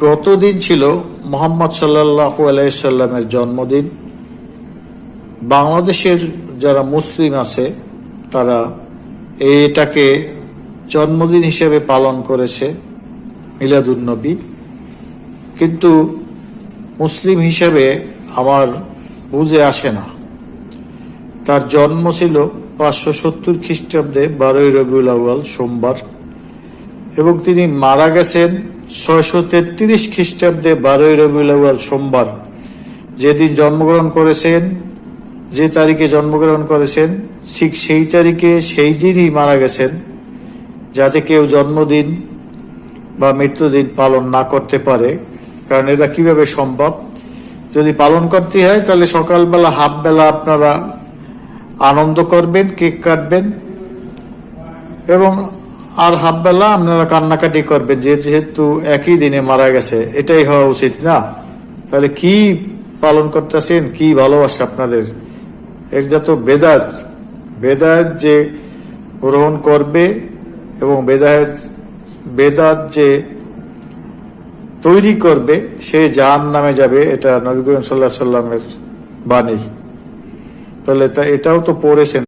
গতদিন ছিল মোহাম্মদ সাল্লাল্লাহু আলাইহি সাল্লামের জন্মদিন। বাংলাদেশের যারা মুসলিম আছে তারা এটাকে জন্মদিন হিসেবে পালন করেছে, মিলাদুন্নবী। কিন্তু মুসলিম হিসেবে আমার বুঝে আসে না। তার জন্ম ছিল 570 খ্রিস্টাব্দে 12ই রবিউল আউয়াল সোমবার, এবং তিনি মারা গেছেন 633 খ্রিস্টাব্দে 12ই রবিউল আউয়াল সোমবার। যেদিন জন্মগ্রহণ করেছেন, যে তারিখে জন্মগ্রহণ করেছেন, ঠিক সেই তারিখে সেই দিনই মারা গেছেন, যাতে কেউ জন্মদিন বা মৃত্যুদিন পালন না করতে পারে। কারণ এটা কিভাবে সম্ভব? যদি পালন করতে হয় তাহলে সকালবেলা হাফ বেলা আপনারা আনন্দ করবেন, কেক কাটবেন, এবং আর হাফ বেলা আপনারা কান্নাকাটি করবেন, যেহেতু একই দিনে মারা গেছে। এটাই হওয়া উচিত না? তাহলে কি পালন করতেছেন? কি ভালোবাসা আপনাদের? এটা তো বেদাত। বেদাত যে গ্রহণ করবে এবং বেদাত যে তৈরি করবে সে জাহান্নামে যাবে, এটা নবী করিম সাল্লাল্লাহু আলাইহি সাল্লামের বাণী। তাহলে এটাও তো পড়েছেন।